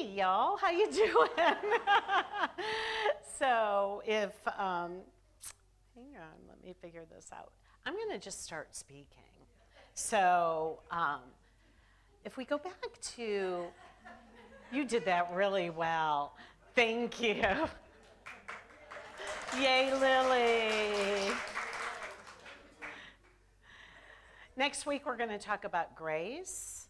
Hey, y'all, how you doing? So if, hang on, let me figure this out. I'm going to just start speaking. So if we go back to, you did that really well. Thank you. Yay, Lily. Next week, we're going to talk about grace.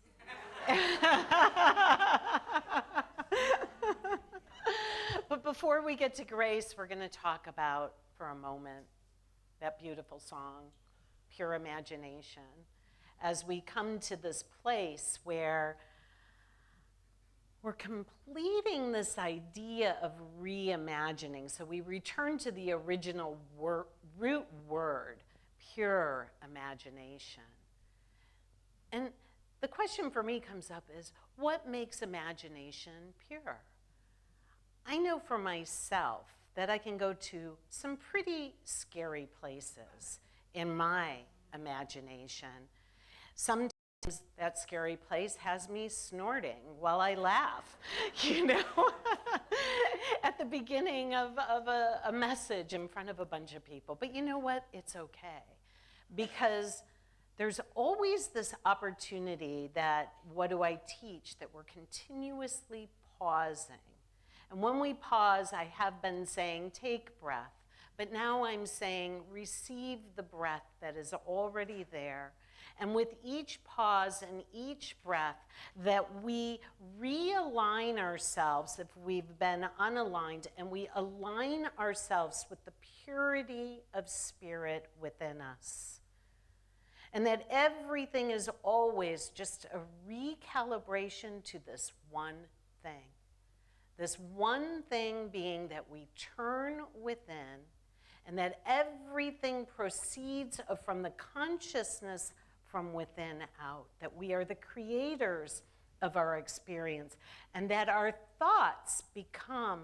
But before we get to grace, we're going to talk about, for a moment, that beautiful song, Pure Imagination, as we come to this place where we're completing this idea of reimagining. So we return to the original root word, pure imagination. And the question for me comes up is, what makes imagination pure? I know for myself that I can go to some pretty scary places in my imagination. Sometimes that scary place has me snorting while I laugh, you know, at the beginning of a message in front of a bunch of people. But you know what? It's okay, because there's always this opportunity that, what do I teach, that we're continuously pausing. And when we pause, I have been saying, take breath. But now I'm saying, receive the breath that is already there. And with each pause and each breath, that we realign ourselves if we've been unaligned, and we align ourselves with the purity of spirit within us. And that everything is always just a recalibration to this one thing. This one thing being that we turn within, and that everything proceeds from the consciousness from within out, that we are the creators of our experience, and that our thoughts become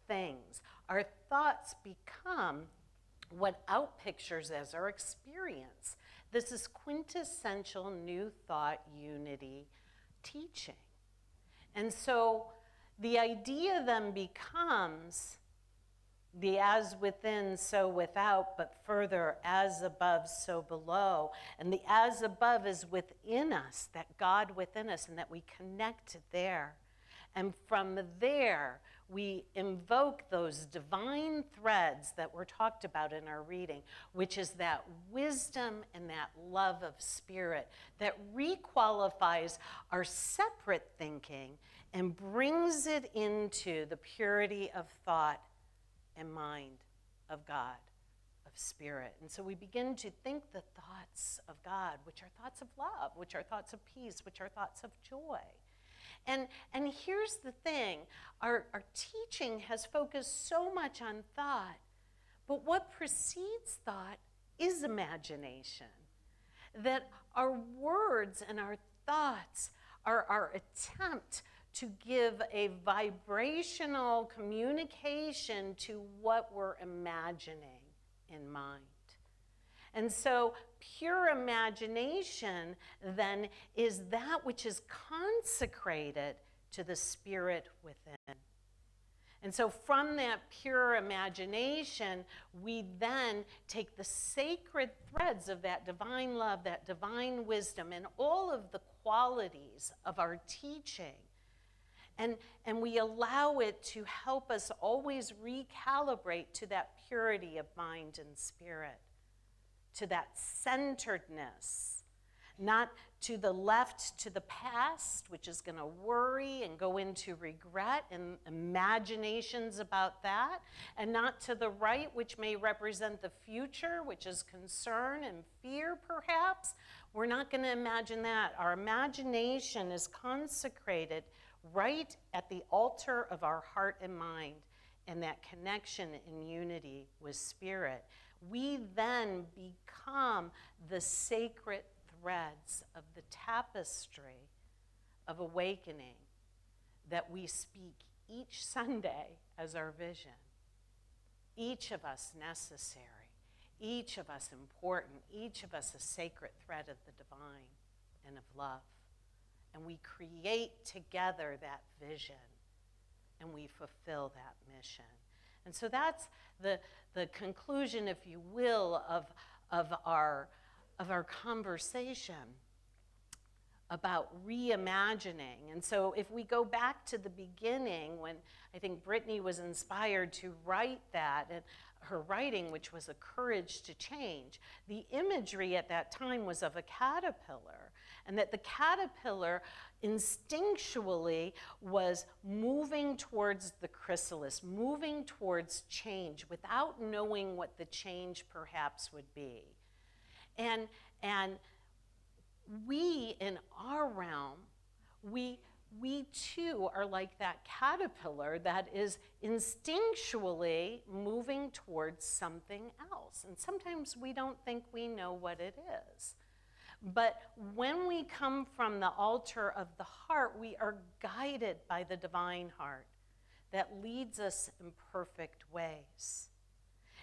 things. Our thoughts become what outpictures as our experience. This is quintessential New Thought Unity teaching. And so the idea then becomes the as within, so without, but further, as above, so below. And the as above is within us, that God within us, and that we connect there. And from there, we invoke those divine threads that were talked about in our reading, which is that wisdom and that love of spirit that requalifies our separate thinking and brings it into the purity of thought and mind of God, of spirit. And so we begin to think the thoughts of God, which are thoughts of love, which are thoughts of peace, which are thoughts of joy. And here's the thing, our teaching has focused so much on thought, but what precedes thought is imagination. That our words and our thoughts are our attempt to give a vibrational communication to what we're imagining in mind. And so pure imagination then is that which is consecrated to the spirit within. And so from that pure imagination, we then take the sacred threads of that divine love, that divine wisdom, and all of the qualities of our teaching, and we allow it to help us always recalibrate to that purity of mind and spirit, to that centeredness, not to the left, to the past, which is going to worry and go into regret and imaginations about that, and not to the right, which may represent the future, which is concern and fear, perhaps. We're not going to imagine that. Our imagination is consecrated right at the altar of our heart and mind, and that connection in unity with spirit. We then become the sacred threads of the tapestry of awakening that we speak each Sunday as our vision. Each of us necessary, each of us important, each of us a sacred thread of the divine and of love. And we create together that vision and we fulfill that mission. And so that's the conclusion, if you will, of our conversation about reimagining. And so if we go back to the beginning, when I think Brittany was inspired to write that, and her writing, which was a courage to change, the imagery at that time was of a caterpillar, and that the caterpillar instinctually was moving towards the chrysalis, moving towards change without knowing what the change perhaps would be. And we, in our realm, we too are like that caterpillar that is instinctually moving towards something else. And sometimes we don't think we know what it is. But when we come from the altar of the heart, we are guided by the divine heart that leads us in perfect ways.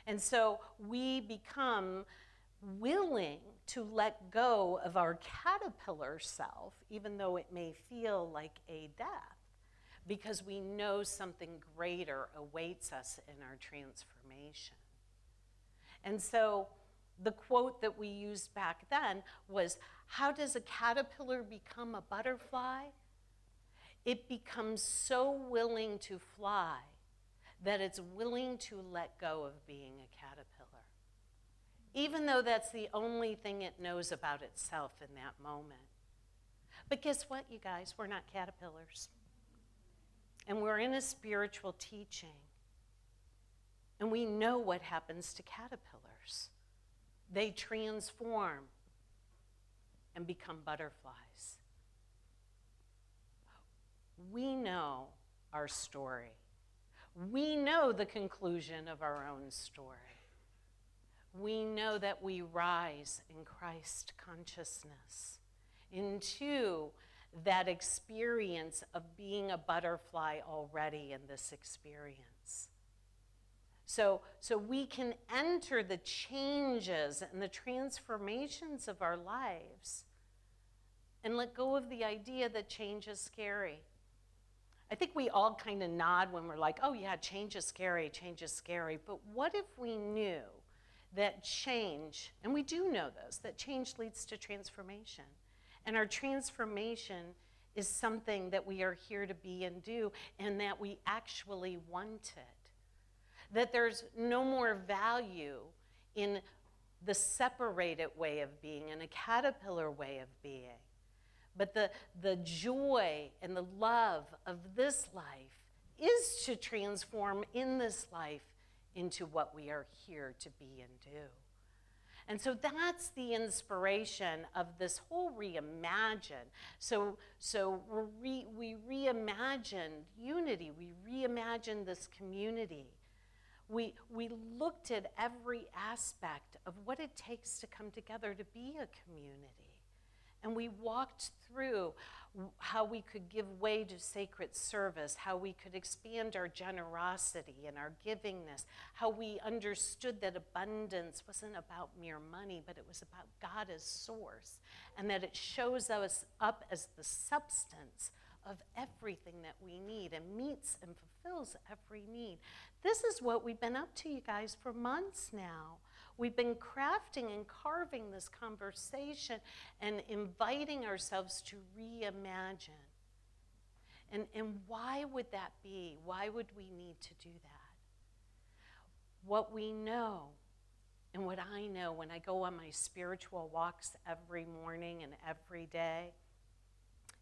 And so we become willing to let go of our caterpillar self, even though it may feel like a death, because we know something greater awaits us in our transformation. And so the quote that we used back then was, how does a caterpillar become a butterfly? It becomes so willing to fly that it's willing to let go of being a caterpillar, even though that's the only thing it knows about itself in that moment. But guess what, you guys? We're not caterpillars. And we're in a spiritual teaching. And we know what happens to caterpillars. They transform and become butterflies. We know our story. We know the conclusion of our own story. We know that we rise in Christ consciousness into that experience of being a butterfly already in this experience. So we can enter the changes and the transformations of our lives and let go of the idea that change is scary. I think we all kind of nod when we're like, oh yeah, change is scary, but what if we knew that change, and we do know this, that change leads to transformation, and our transformation is something that we are here to be and do, and that we actually want it. That there's no more value in the separated way of being, in a caterpillar way of being. But the joy and the love of this life is to transform in this life into what we are here to be and do. And so that's the inspiration of this whole reimagine. So we reimagined unity, we reimagined this community. We looked at every aspect of what it takes to come together to be a community. And we walked through how we could give way to sacred service, how we could expand our generosity and our givingness, how we understood that abundance wasn't about mere money, but it was about God as source, and that it shows us up as the substance of everything that we need and meets and fulfills every need. This is what we've been up to, you guys, for months now. We've been crafting and carving this conversation and inviting ourselves to reimagine. And why would that be? Why would we need to do that? What we know, and what I know when I go on my spiritual walks every morning and every day,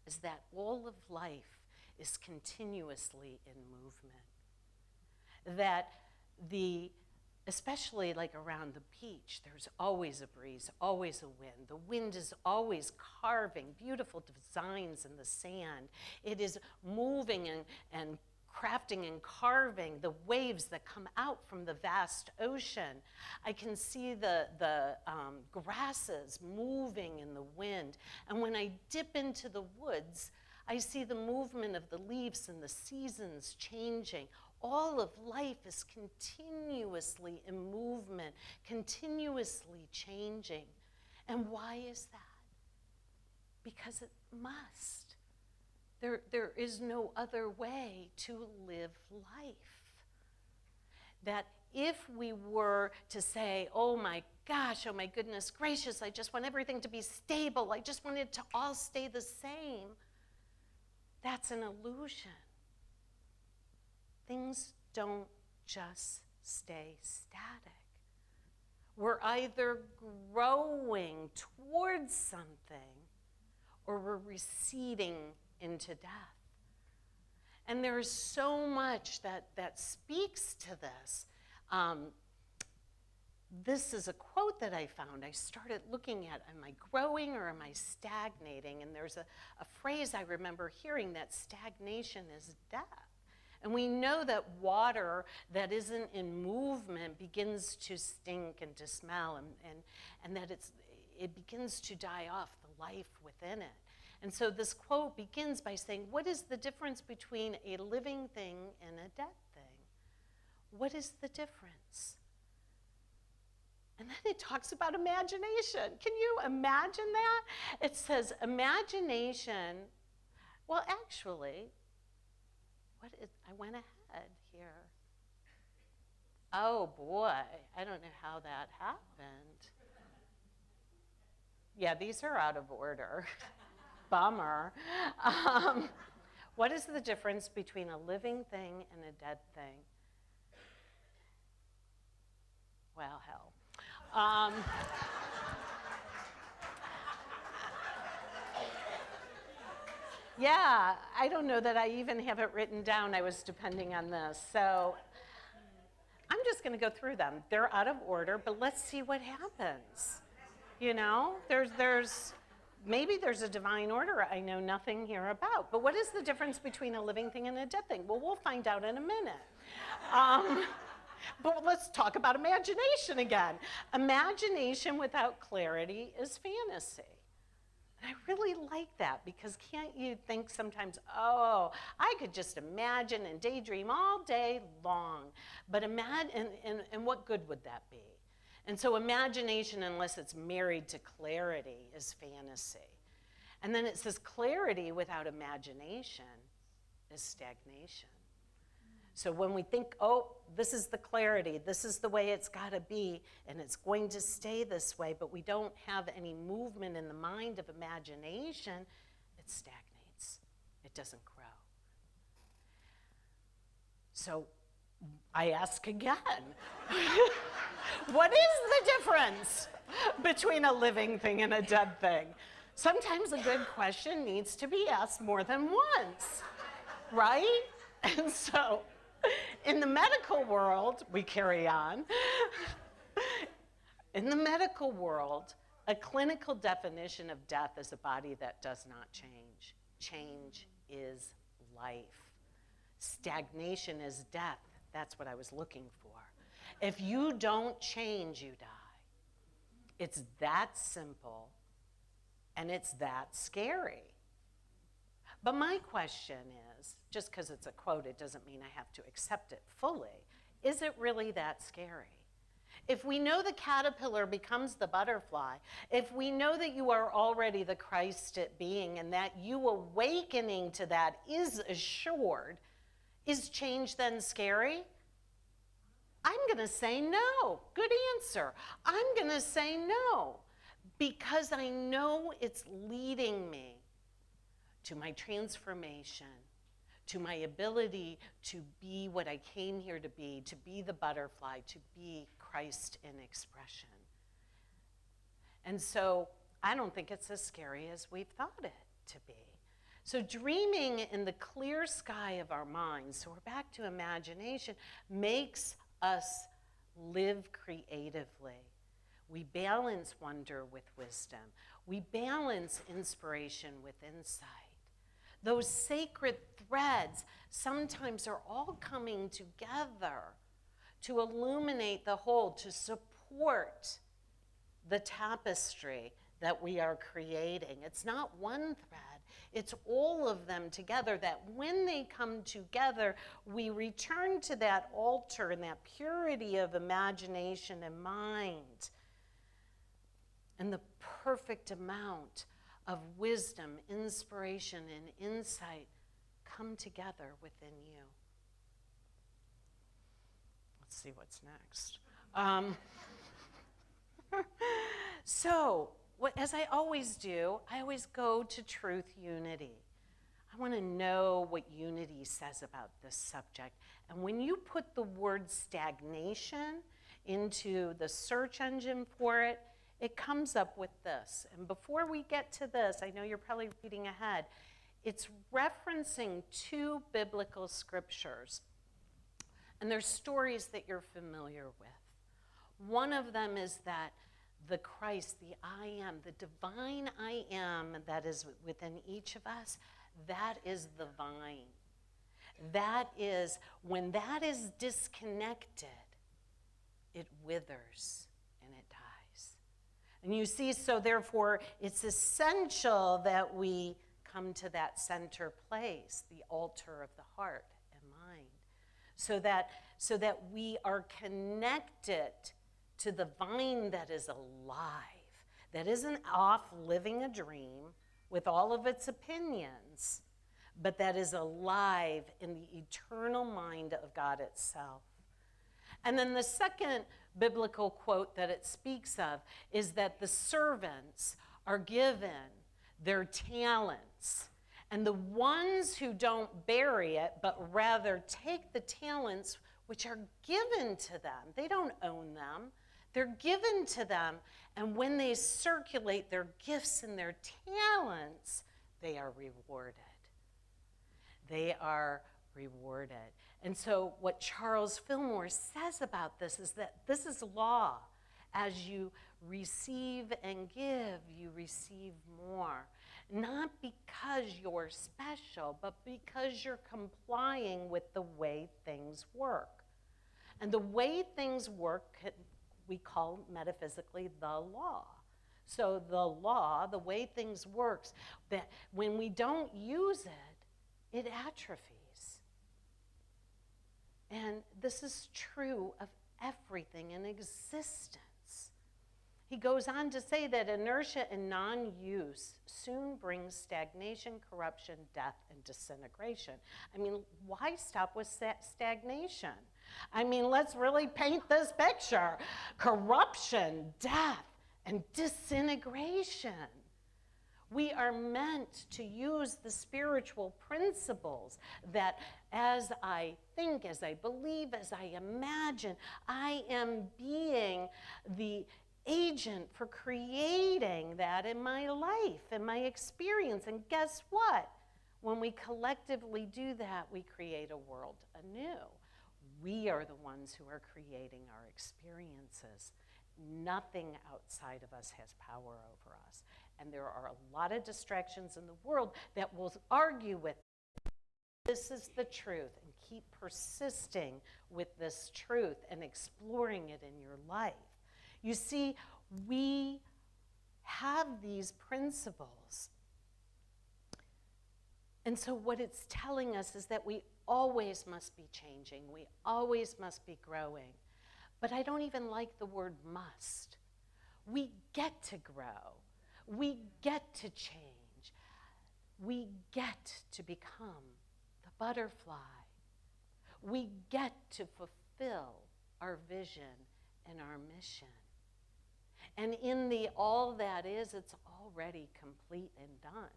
is that all of life is continuously in movement. That especially like around the beach, there's always a breeze, always a wind. The wind is always carving beautiful designs in the sand. It is moving and crafting and carving the waves that come out from the vast ocean. I can see the grasses moving in the wind. And when I dip into the woods, I see the movement of the leaves and the seasons changing. All of life is continuously in movement, continuously changing. And why is that? Because it must. There is no other way to live life. That if we were to say, oh my gosh, oh my goodness gracious, I just want everything to be stable, I just want it to all stay the same, that's an illusion. Things don't just stay static. We're either growing towards something or we're receding into death. And there's so much that speaks to this. This is a quote that I found. I started looking at, am I growing or am I stagnating? And there's a phrase I remember hearing, that stagnation is death. And we know that water that isn't in movement begins to stink and to smell, and that it begins to die off, the life within it. And so this quote begins by saying, what is the difference between a living thing and a dead thing? What is the difference? And then it talks about imagination. Can you imagine that? It says imagination, well, actually, I went ahead here. Oh boy, I don't know how that happened. Yeah, these are out of order. Bummer. What is the difference between a living thing and a dead thing? Well, hell. Yeah, I don't know that I even have it written down. I was depending on this. So I'm just going to go through them. They're out of order, but let's see what happens. You know, maybe there's a divine order I know nothing here about. But what is the difference between a living thing and a dead thing? Well, we'll find out in a minute. But let's talk about imagination again. Imagination without clarity is fantasy. And I really like that, because can't you think sometimes, oh, I could just imagine and daydream all day long. But and what good would that be? And so imagination, unless it's married to clarity, is fantasy. And then it says clarity without imagination is stagnation. So when we think, oh, this is the clarity, this is the way it's got to be, and it's going to stay this way, but we don't have any movement in the mind of imagination, it stagnates. It doesn't grow. So I ask again, what is the difference between a living thing and a dead thing? Sometimes a good question needs to be asked more than once, right? And so in the medical world, we carry on. In the medical world, a clinical definition of death is a body that does not change. Change is life. Stagnation is death. That's what I was looking for. If you don't change, you die. It's that simple, and it's that scary. But my question is, just because it's a quote, it doesn't mean I have to accept it fully. Is it really that scary? If we know the caterpillar becomes the butterfly, if we know that you are already the Christ being and that you awakening to that is assured, is change then scary? I'm going to say no. Good answer. I'm going to say no, because I know it's leading me to my transformation, to my ability to be what I came here to be the butterfly, to be Christ in expression. And so I don't think it's as scary as we've thought it to be. So dreaming in the clear sky of our minds, so we're back to imagination, makes us live creatively. We balance wonder with wisdom. We balance inspiration with insight. Those sacred threads sometimes are all coming together to illuminate the whole, to support the tapestry that we are creating. It's not one thread, it's all of them together, that when they come together, we return to that altar and that purity of imagination and mind, and the perfect amount of wisdom, inspiration, and insight come together within you. Let's see what's next. So, as I always do, I always go to Truth Unity. I want to know what Unity says about this subject. And when you put the word stagnation into the search engine for it, it comes up with this. And before we get to this, I know you're probably reading ahead, it's referencing two biblical scriptures. And they're stories that you're familiar with. One of them is that the Christ, the I am, the divine I am that is within each of us, that is the vine. That is, when that is disconnected, it withers and it dies. And you see, so therefore, it's essential that we come to that center place, the altar of the heart and mind, so that we are connected to the vine that is alive, that isn't off living a dream with all of its opinions, but that is alive in the eternal mind of God itself. And then the second biblical quote that it speaks of is that the servants are given their talents. And the ones who don't bury it, but rather take the talents which are given to them, they don't own them, they're given to them, and when they circulate their gifts and their talents, they are rewarded. They are rewarded. And so what Charles Fillmore says about this is that this is law. As you receive and give, you receive more. Not because you're special, but because you're complying with the way things work. And the way things work, we call metaphysically the law. So the law, the way things works, that when we don't use it, it atrophies. And this is true of everything in existence. He goes on to say that inertia and non-use soon brings stagnation, corruption, death, and disintegration. I mean, why stop with stagnation? I mean, let's really paint this picture. Corruption, death, and disintegration. We are meant to use the spiritual principles that as I think, as I believe, as I imagine, I am being the agent for creating that in my life, in my experience. And guess what? When we collectively do that, we create a world anew. We are the ones who are creating our experiences. Nothing outside of us has power over us. And there are a lot of distractions in the world that will argue with this is the truth, and keep persisting with this truth and exploring it in your life. You see, we have these principles. And so what it's telling us is that we always must be changing. We always must be growing. But I don't even like the word must. We get to grow. We get to change. We get to become the butterfly. We get to fulfill our vision and our mission. And in the all that is, it's already complete and done.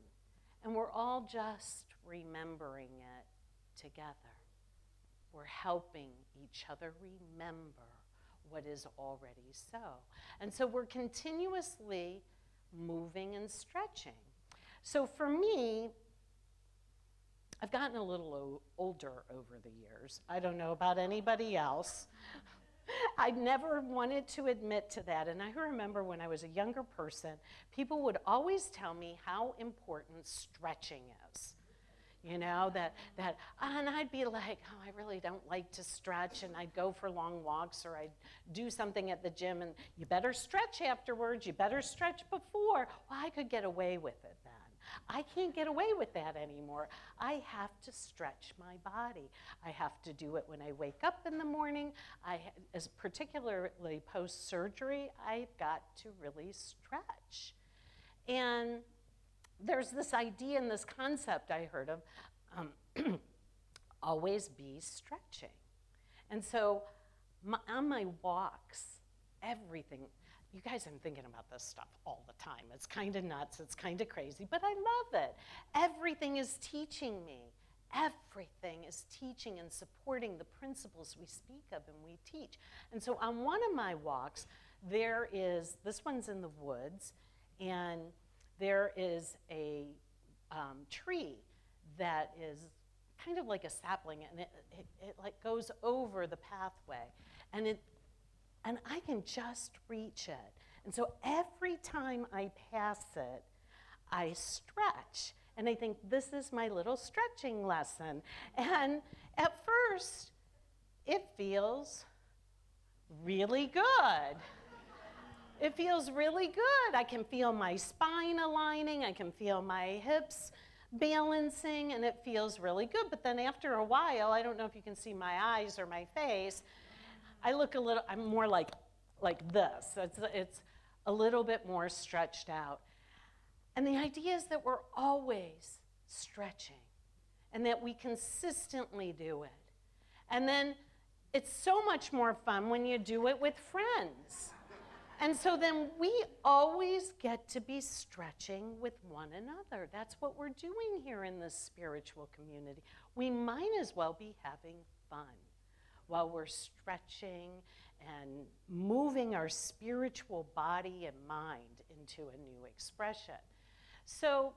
And we're all just remembering it together. We're helping each other remember what is already so. And so we're continuously moving and stretching. So for me, I've gotten a little older over the years. I don't know about anybody else. I never wanted to admit to that. And I remember when I was a younger person, people would always tell me how important stretching is. You know, and I'd be like, oh, I really don't like to stretch, and I'd go for long walks, or I'd do something at the gym, and you better stretch afterwards, you better stretch before. Well, I could get away with it then. I can't get away with that anymore. I have to stretch my body. I have to do it when I wake up in the morning. As particularly post-surgery, I've got to really stretch. And there's this idea and this concept I heard of always be stretching. And so on my walks, everything, you guys, I'm thinking about this stuff all the time. It's kind of nuts, it's kind of crazy, but I love it. Everything is teaching me. Everything is teaching and supporting the principles we speak of and we teach. And so on one of my walks, there is, this one's in the woods, and there is a tree that is kind of like a sapling, and it like goes over the pathway, and I can just reach it. And so every time I pass it, I stretch. And I think, this is my little stretching lesson. And at first, it feels really good. It feels really good. I can feel my spine aligning. I can feel my hips balancing, and it feels really good. But then after a while, I don't know if you can see my eyes or my face, I look a little, I'm more like this. It's a little bit more stretched out. And the idea is that we're always stretching and that we consistently do it. And then it's so much more fun when you do it with friends. And so then we always get to be stretching with one another. That's what we're doing here in this spiritual community. We might as well be having fun while we're stretching and moving our spiritual body and mind into a new expression. So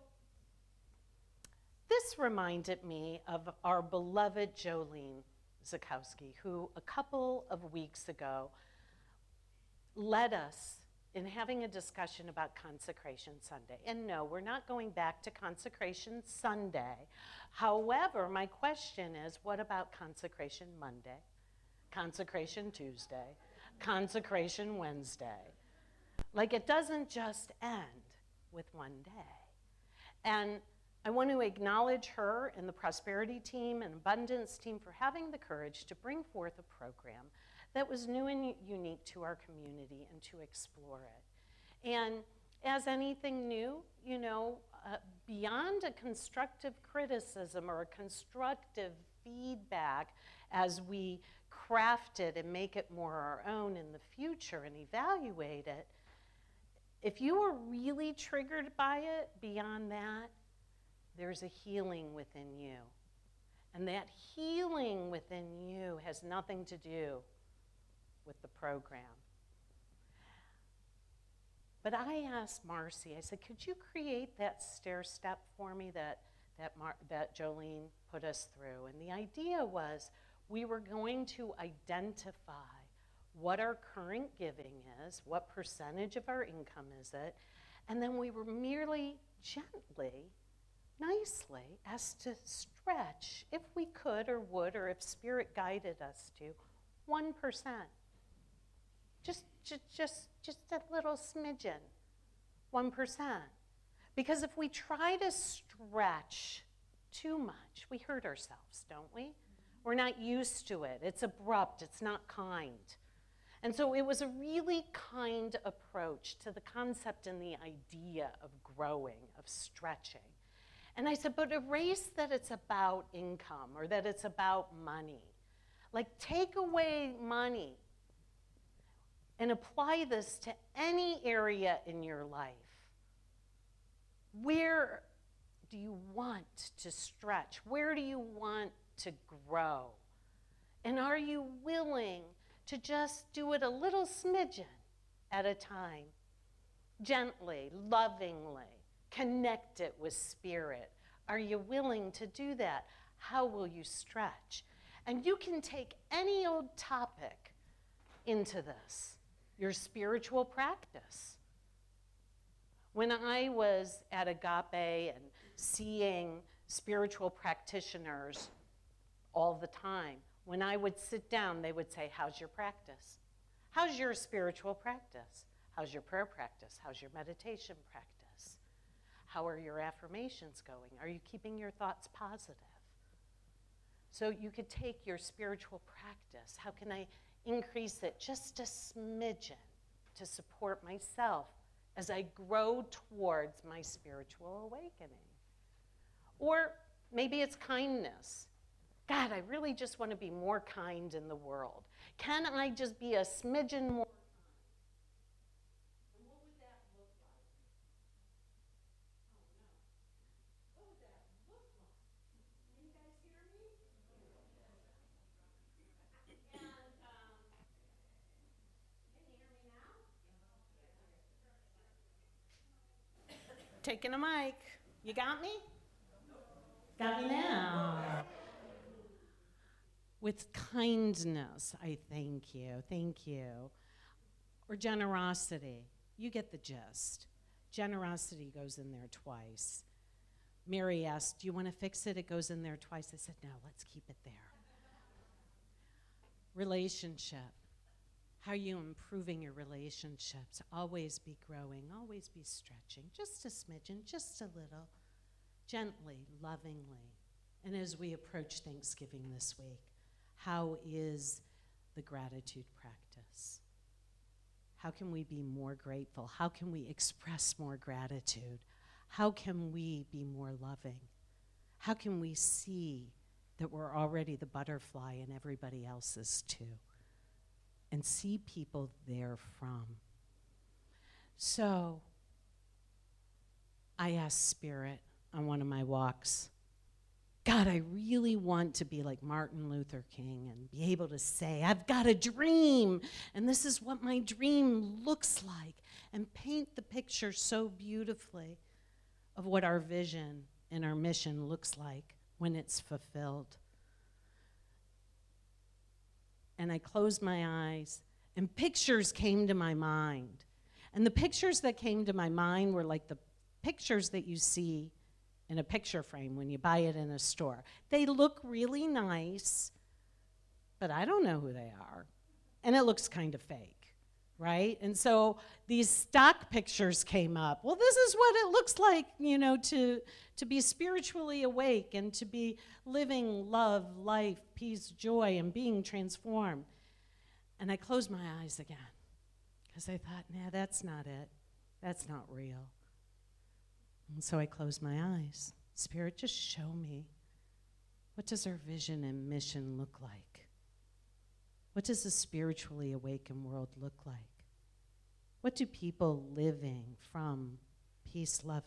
this reminded me of our beloved Jolene Zakowski, who a couple of weeks ago led us in having a discussion about Consecration Sunday. And no, we're not going back to Consecration Sunday. However, my question is, what about Consecration Monday, Consecration Tuesday, Consecration Wednesday? Like, it doesn't just end with one day. And I want to acknowledge her and the prosperity team and abundance team for having the courage to bring forth a program that was new and unique to our community and to explore it. And as anything new, you know, beyond a constructive criticism or a constructive feedback as we craft it and make it more our own in the future and evaluate it, if you are really triggered by it, beyond that, there's a healing within you. And that healing within you has nothing to do with the program. But I asked Marcy, I said, could you create that stair step for me that Jolene put us through? And the idea was we were going to identify what our current giving is, what percentage of our income is it, and then we were merely gently, nicely asked to stretch, if we could or would, or if Spirit guided us to, 1%. Just a little smidgen, 1%. Because if we try to stretch too much, we hurt ourselves, don't we? We're not used to it. It's abrupt, it's not kind. And so it was a really kind approach to the concept and the idea of growing, of stretching. And I said, but erase that it's about income or that it's about money. Like, take away money and apply this to any area in your life. Where do you want to stretch? Where do you want to grow? And are you willing to just do it a little smidgen at a time? Gently, lovingly, connect it with Spirit. Are you willing to do that? How will you stretch? And you can take any old topic into this. Your spiritual practice. When I was at Agape and seeing spiritual practitioners all the time, when I would sit down, they would say, how's your practice? How's your spiritual practice? How's your prayer practice? How's your meditation practice? How are your affirmations going? Are you keeping your thoughts positive? So you could take your spiritual practice. How can I increase it just a smidgen to support myself as I grow towards my spiritual awakening? Or Maybe it's kindness. God, I really just want to be more kind in the world. Can I just be a smidgen more? And what would that look like? Oh, no. What would that look like? Can you guys hear me? And, can you hear me now? Taking a mic. You got me? Got me now. With kindness, I thank you. Thank you. Or generosity. You get the gist. Generosity goes in there twice. Mary asked, do you want to fix it? It goes in there twice. I said, no, let's keep it there. Relationship. How are you improving your relationships? Always be growing, always be stretching. Just a smidgen, just a little. Gently, lovingly. And as we approach Thanksgiving this week, how is the gratitude practice? How can we be more grateful? How can we express more gratitude? How can we be more loving? How can we see that we're already the butterfly and everybody else is too? And see people therefrom. So, I asked Spirit on one of my walks, God, I really want to be like Martin Luther King and be able to say, I've got a dream, and this is what my dream looks like, and paint the picture so beautifully of what our vision and our mission looks like when it's fulfilled. And I closed my eyes, and pictures came to my mind. And the pictures that came to my mind were like the pictures that you see in a picture frame when you buy it in a store. They look really nice, but I don't know who they are. And it looks kind of fake, right? And so these stock pictures came up. Well, this is what it looks like, you know, to be spiritually awake and to be living love, life, peace, joy, and being transformed. And I closed my eyes again because I thought, nah, that's not it. That's not real. And so I closed my eyes. Spirit, just show me. What does our vision and mission look like? What does a spiritually awakened world look like? What do people living from peace, love,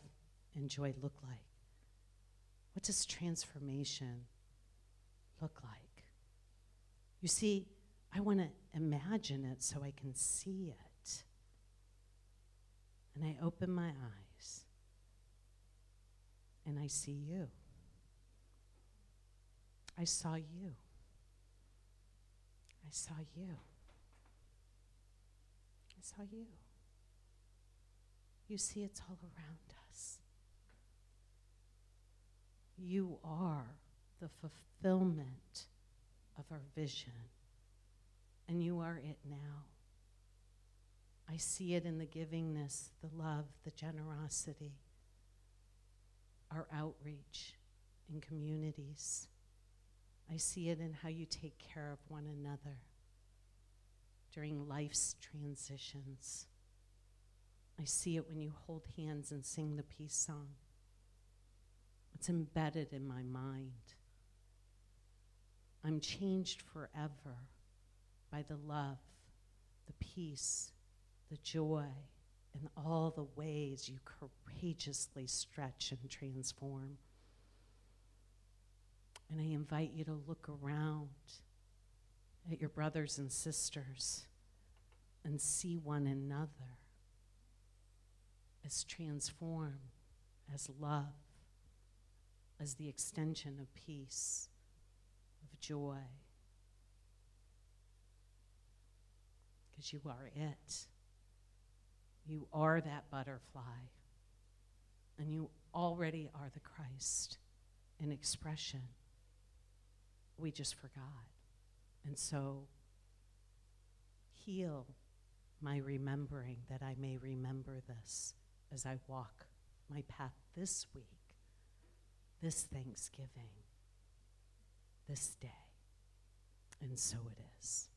and joy look like? What does transformation look like? You see, I want to imagine it so I can see it. And I open my eyes. And I see you. I saw you. I saw you. I saw you. You see, it's all around us. You are the fulfillment of our vision, and you are it now. I see it in the givingness, the love, the generosity, our outreach in communities. I see it in how you take care of one another during life's transitions. I see it when you hold hands and sing the peace song. It's embedded in my mind. I'm changed forever by the love, the peace, the joy, and all the ways you courageously stretch and transform. And I invite you to look around at your brothers and sisters and see one another as transformed, as love, as the extension of peace, of joy. Because you are it. You are that butterfly, and you already are the Christ in expression. We just forgot. And so, heal my remembering that I may remember this as I walk my path this week, this Thanksgiving, this day. And so it is.